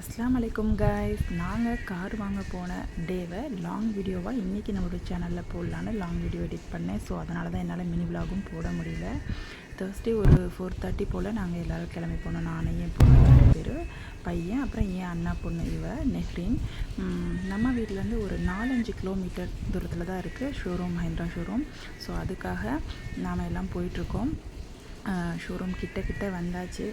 அஸ்ஸலாமு அலைக்கும் கைஸ். நாங்கள் கார் வாங்க போன டேவை லாங் வீடியோவாக இன்றைக்கி நம்மளோட சேனலில் போடலான்னு லாங் வீடியோ எடிட் பண்ணேன். ஸோ அதனால தான் என்னால் மினி விலாகும் போட முடியல. தேர்ஸ்டே ஒரு 4:30 போல் நாங்கள் எல்லோரும் கிளம்பி போனோம். நானே என் பொண்ணு 2 பேர், பையன், அப்புறம் என் அண்ணா பொண்ணு நெஹ்ரீன். நம்ம வீட்டிலேருந்து ஒரு 4-5 கிலோமீட்டர் தூரத்தில் தான் இருக்குது ஷோரூம், மஹிந்திரா ஷோரூம். ஸோ அதுக்காக நாம் எல்லாம் போயிட்டுருக்கோம். ஷோரூம் கிட்ட வந்தாச்சு.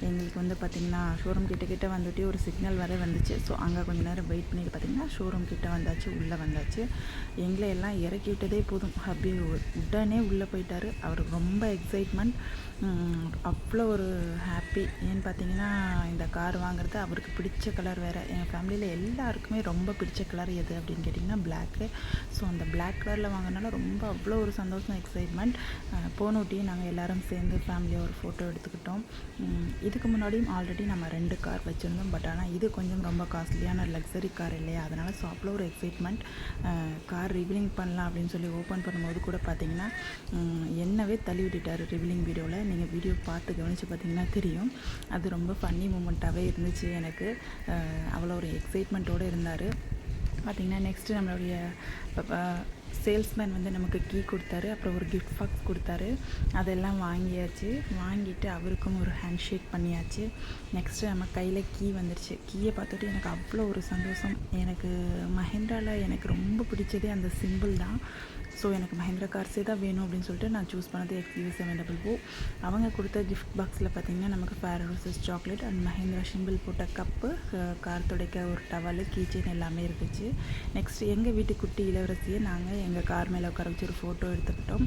எங்களுக்கு வந்து பார்த்திங்கன்னா ஷோரூம் கிட்ட வந்துட்டு ஒரு சிக்னல் வரை வந்துச்சு. ஸோ அங்கே கொஞ்சம் நேரம் வெயிட் பண்ணிட்டு பார்த்திங்கன்னா ஷோரூம் கிட்ட வந்தாச்சு, உள்ளே வந்தாச்சு. எங்களை எல்லாம் இறக்கி விட்டதே போதும், ஹப்பி உடனே உள்ளே போயிட்டார். அவருக்கு ரொம்ப எக்ஸைட்மெண்ட், அவ்வளோ ஒரு ஹாப்பி. ஏன்னு பார்த்தீங்கன்னா இந்த கார் வாங்குறது அவருக்கு பிடிச்ச கலர் வேறு. என் ஃபேமிலியில் எல்லாருக்குமே ரொம்ப பிடிச்ச கலர் எது அப்படின்னு கேட்டிங்கன்னா பிளாக்கு. ஸோ அந்த பிளாக் கலரில் வாங்கினால ரொம்ப அவ்வளோ ஒரு சந்தோஷம், எக்ஸைட்மெண்ட். போனோட்டியும் நாங்கள் எல்லோரும் சேர்ந்து ஃபேமிலியாக ஒரு ஃபோட்டோ எடுத்துக்கிட்டோம். இதுக்கு முன்னாடியும் ஆல்ரெடி நம்ம 2 கார் வச்சுருந்தோம். பட் ஆனால் இது கொஞ்சம் ரொம்ப காஸ்ட்லியான லக்ஸரி கார் இல்லையா, அதனால் ஸோ அவ்வளோ ஒரு எக்ஸைட்மெண்ட். கார் ரிவீலிங் பண்ணலாம் அப்படின்னு சொல்லி ஓப்பன் பண்ணும்போது கூட பார்த்திங்கன்னா என்னவே தள்ளி விட்டுட்டார் ரிவீலிங் வீடியோவில். நீங்கள் வீடியோ பார்த்து கவனித்து பார்த்திங்கன்னா தெரியும். அது ரொம்ப ஃபன்னி மூமெண்ட்டாகவே இருந்துச்சு எனக்கு. அவ்வளோ ஒரு எக்ஸைட்மெண்ட்டோடு இருந்தார். பார்த்திங்கன்னா நெக்ஸ்ட்டு நம்மளுடைய சேல்ஸ்மேன் வந்து நமக்கு கீ கொடுத்தாரு, அப்புறம் ஒரு கிஃப்ட் பாக்ஸ் கொடுத்தாரு. அதெல்லாம் வாங்கியாச்சு. வாங்கிட்டு அவருக்கும் ஒரு ஹேண்ட் ஷேக் பண்ணியாச்சு. நெக்ஸ்ட்டு நம்ம கையில் கீ வந்துருச்சு. கீயை பார்த்துட்டு எனக்கு அவ்வளோ ஒரு சந்தோஷம். எனக்கு மஹிந்திராவில் எனக்கு ரொம்ப பிடிச்சதே அந்த சிம்பிள் தான். ஸோ எனக்கு மஹிந்திரா கார்ஸே தான் வேணும் அப்படின்னு சொல்லிட்டு நான் சூஸ் பண்ணது XUV 700. அவங்க கொடுத்த கிஃப்ட் பாக்ஸில் பார்த்திங்கன்னா நமக்கு fair roses chocolate and Mahindra simple போட்ட கப்பு, கார் துடைக்க ஒரு டவலு, கீச்செயின் எல்லாமே இருந்துச்சு. நெக்ஸ்ட் எங்கள் வீட்டு குட்டி இளவரசியை நாங்கள் எங்கள் கார் மேலே உட்கார வச்சு ஒரு ஃபோட்டோ எடுத்துக்கிட்டோம்.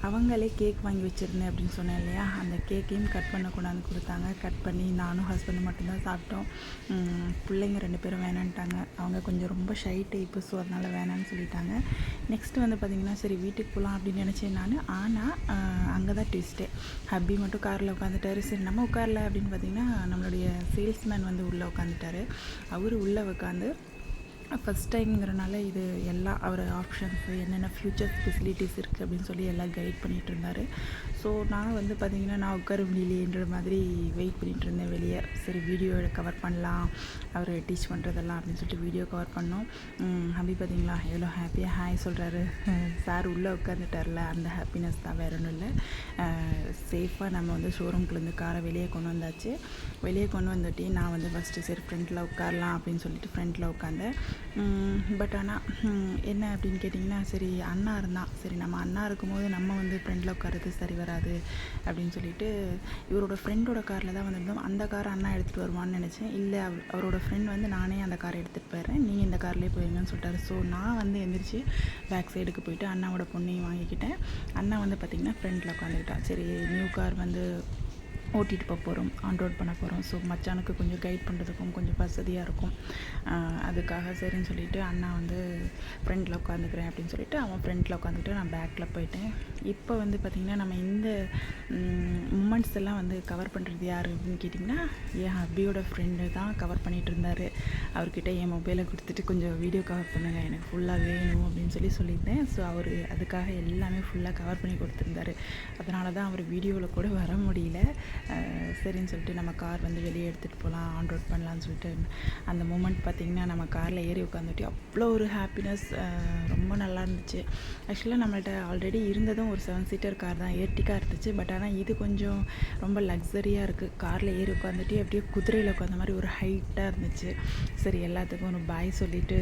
அவங்களே கேக் வாங்கி வச்சுருந்தேன் அப்படின்னு சொன்னேன் இல்லையா, அந்த கேக்கையும் கட் பண்ண கொண்டாந்து கொடுத்தாங்க. கட் பண்ணி நானும் ஹஸ்பண்டும் மட்டும்தான் சாப்பிட்டோம். பிள்ளைங்க 2 பேரும் வேணான்ட்டாங்க. அவங்க கொஞ்சம் ரொம்ப ஷை டைப்பு, ஸோ அதனால் வேணான்னு சொல்லிட்டாங்க. நெக்ஸ்ட்டு வந்து பார்த்திங்கன்னா சரி வீட்டுக்கு போகலாம் அப்படின்னு நினச்சேன் நான். ஆனால் அங்கே தான் ட்விஸ்ட்டே. ஹப்பி மட்டும் காரில் உட்காந்துட்டாரு. சரி நம்ம உட்காரல அப்படின்னு பார்த்திங்கன்னா நம்மளுடைய சேல்ஸ்மேன் வந்து உள்ளே உட்காந்துட்டாரு. அவர் உள்ளே உட்காந்து ஃபஸ்ட் டைம்ங்கிறனால இது எல்லாம் அவர் ஆப்ஷன்ஸு என்னென்ன ஃப்யூச்சர் ஃபெசிலிட்டிஸ் இருக்குது அப்படின்னு சொல்லி எல்லாம் கைட் பண்ணிகிட்டு இருந்தார். ஸோ நான் வந்து பார்த்திங்கன்னா நான் உட்கார முடியலையேன்ற மாதிரி வெயிட் பண்ணிகிட்டு இருந்தேன் வெளியே. சரி வீடியோ கவர் பண்ணலாம், அவர் டீச் பண்ணுறதெல்லாம் அப்படின்னு சொல்லிட்டு வீடியோ கவர் பண்ணோம். ஹப்பி பார்த்திங்களா எவ்வளோ ஹாப்பியாக ஹாய் சொல்கிறாரு. சார் உள்ளே உட்காந்துட்டார்ல, அந்த ஹாப்பினஸ் தான், வேறு ஒன்றும் இல்லை. சேஃபாக நம்ம வந்து ஷோரூம்குள்ளேருந்து காரை வெளியே கொண்டு வந்தாச்சு. வெளியே கொண்டு வந்துட்டு நான் வந்து ஃபஸ்ட்டு சரி ஃப்ரண்ட்டில் உட்காரலாம் அப்படின்னு சொல்லிட்டு ஃப்ரண்ட்டில் உட்காந்தேன். பட் ஆனால் என்ன அப்படின்னு கேட்டிங்கன்னா சரி அண்ணா இருந்தான். சரி நம்ம அண்ணா இருக்கும்போது நம்ம வந்து ஃப்ரெண்டில் உட்காரது சரி வராது அப்படின்னு சொல்லிட்டு இவரோட ஃப்ரெண்டோட காரில் தான் வந்துருந்தோம். அந்த காரை அண்ணா எடுத்துகிட்டு வருவான்னு நினச்சேன். இல்லை, அவரோட ஃப்ரெண்ட் வந்து நானே அந்த காரை எடுத்துகிட்டு போயிடுறேன், நீங்கள் இந்த கார்லேயே போயிருங்கன்னு சொல்லிட்டாரு. ஸோ நான் வந்து எந்திரிச்சு பேக் சைடுக்கு போயிட்டு அண்ணாவோட பொண்ணையும் வாங்கிக்கிட்டேன். அண்ணா வந்து பார்த்திங்கன்னா ஃப்ரெண்டில் உட்காந்துக்கிட்டா. சரி நியூ கார் வந்து ஓட்டிகிட்டு போகிறோம், ஆன் ரோட் பண்ண போகிறோம். ஸோ மச்சானுக்கு கொஞ்சம் கைட் பண்ணுறதுக்கும் கொஞ்சம் வசதியாக இருக்கும். அதுக்காக சரின்னு சொல்லிவிட்டு அண்ணா வந்து ஃப்ரண்ட்டில் உட்காந்துக்கிறேன் அப்படின்னு சொல்லிட்டு அவன் ஃப்ரண்ட்டில் உட்காந்துக்கிட்டு நான் பேக்கில் போயிட்டேன். இப்போ வந்து பார்த்திங்கன்னா நம்ம இந்த மூமெண்ட்ஸ் எல்லாம் வந்து கவர் பண்ணுறது யார் அப்படின்னு கேட்டிங்கன்னா என் ஹப்பியோட ஃப்ரெண்டு தான் கவர் பண்ணிகிட்டு இருந்தார். அவர்கிட்ட என் மொபைலை கொடுத்துட்டு கொஞ்சம் வீடியோ கவர் பண்ணுங்கள், எனக்கு ஃபுல்லாக வேணும் அப்படின்னு சொல்லியிருந்தேன். ஸோ அவர் அதுக்காக எல்லாமே ஃபுல்லாக கவர் பண்ணி கொடுத்துருந்தாரு. அதனால தான் அவர் வீடியோவில் கூட வர முடியல. சரின்னு சொல்லிட்டு நம்ம கார் வந்து வெளியே எடுத்துகிட்டு போகலாம், ஆன் ரோட் பண்ணலான்னு சொல்லிட்டு அந்த மூமெண்ட் பார்த்திங்கன்னா நம்ம காரில் ஏறி உட்காந்துட்டு அவ்வளோ ஒரு ஹாப்பினஸ், ரொம்ப நல்லா இருந்துச்சு. ஆக்சுவலாக நம்மள்ட்ட ஆல்ரெடி இருந்ததும் ஒரு 7 சீட்டர் கார் தான், ஏர்டிகா இருந்துச்சு. பட் ஆனால் இது கொஞ்சம் ரொம்ப லக்ஸரியாக இருக்குது. காரில் ஏறி உட்காந்துட்டு அப்படியே குதிரையில் உட்காந்த மாதிரி ஒரு ஹைட்டாக இருந்துச்சு. சரி எல்லாத்துக்கும் ஒரு பாய் சொல்லிவிட்டு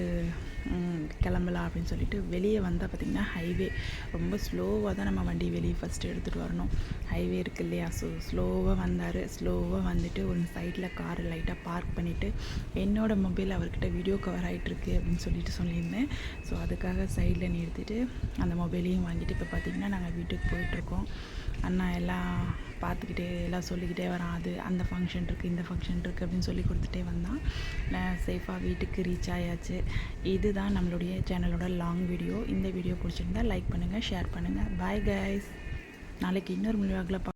கிளம்பலாம் அப்படின்னு சொல்லிட்டு வெளியே வந்தால் பார்த்திங்கன்னா ஹைவே ரொம்ப ஸ்லோவாக தான் நம்ம வண்டி வெளியே ஃபஸ்ட்டு எடுத்துகிட்டு வரணும். ஹைவே இருக்குது இல்லையா, ஸோ ஸ்லோவாக வந்தார். ஸ்லோவாக வந்துட்டு ஒரு சைடில் காரை லைட்டாக பார்க் பண்ணிவிட்டு என்னோடய மொபைல் அவர்கிட்ட வீடியோ கவர் ஆகிட்டுருக்கு அப்படின்னு சொல்லியிருந்தேன். ஸோ அதுக்காக சைடில் நிறுத்திட்டு அந்த மொபைலையும் வாங்கிட்டு இப்போ பார்த்திங்கன்னா நாங்கள் வீட்டுக்கு போயிட்டுருக்கோம். அண்ணா எல்லாம் பார்த்துக்கிட்டே எல்லாம் சொல்லிக்கிட்டே வரான். அது அந்த ஃபங்க்ஷன் இருக்குது, இந்த ஃபங்க்ஷன் இருக்குது அப்படின்னு சொல்லி கொடுத்துட்டே வந்தான். நான் சேஃபாக வீட்டுக்கு ரீச் ஆயாச்சு. இதுதான் நம்மளுடைய சேனலோட லாங் வீடியோ. இந்த வீடியோ பிடிச்சிருந்தா லைக் பண்ணுங்கள், ஷேர் பண்ணுங்கள். Bye guys. நாளைக்கு இன்னொரு விலாகில்